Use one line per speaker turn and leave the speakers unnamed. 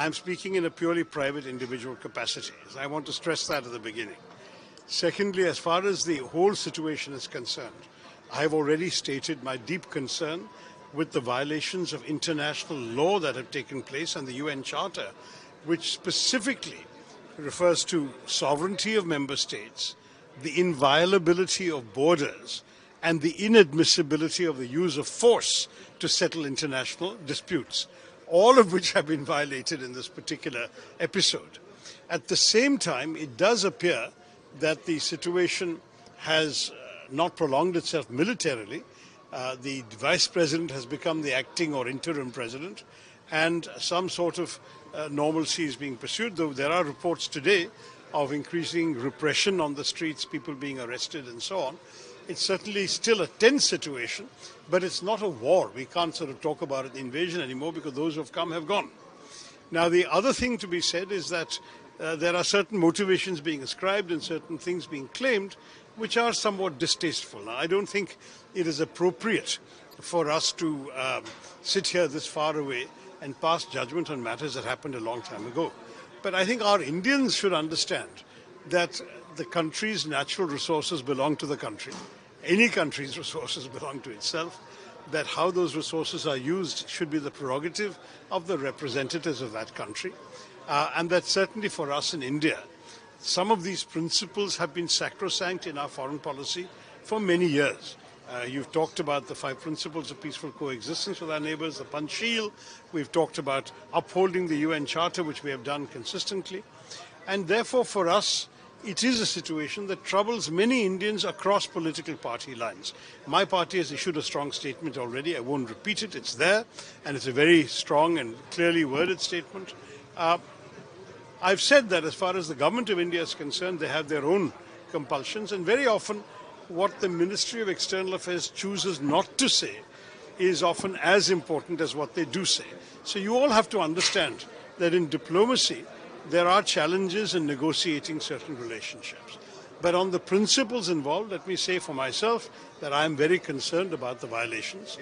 I'm speaking in a purely private individual capacity. I want to stress that at the beginning. Secondly, as far as the whole situation is concerned, I have already stated my deep concern with the violations of international law that have taken place and the UN Charter, which specifically refers to sovereignty of member states, the inviolability of borders, and the inadmissibility of the use of force to settle international disputes, all of which have been violated in this particular episode. At the same time, it does appear that the situation has not prolonged itself militarily. The vice president has become the acting or interim president, and some sort of normalcy is being pursued, though there are reports today of increasing repression on the streets, people being arrested and so on. It's certainly still a tense situation, but it's not a war. We can't sort of talk about an invasion anymore because those who have come have gone. Now, the other thing to be said is that there are certain motivations being ascribed and certain things being claimed which are somewhat distasteful. Now, I don't think it is appropriate for us to sit here this far away and pass judgment on matters that happened a long time ago. But I think our Indians should understand that the country's natural resources belong to the country. Any country's resources belong to itself. That how those resources are used should be the prerogative of the representatives of that country. And that certainly for us in India, some of these principles have been sacrosanct in our foreign policy for many years. You've talked about the 5 principles of peaceful coexistence with our neighbors, the Panchsheel. We've talked about upholding the UN Charter, which we have done consistently. And therefore, for us, it is a situation that troubles many Indians across political party lines. My party has issued a strong statement already. I won't repeat it. It's there, and it's a very strong and clearly worded statement. I've said that as far as the government of India is concerned, they have their own compulsions, and very often what the Ministry of External Affairs chooses not to say is often as important as what they do say. So you all have to understand that in diplomacy, there are challenges in negotiating certain relationships. But on the principles involved, let me say for myself that I am very concerned about the violations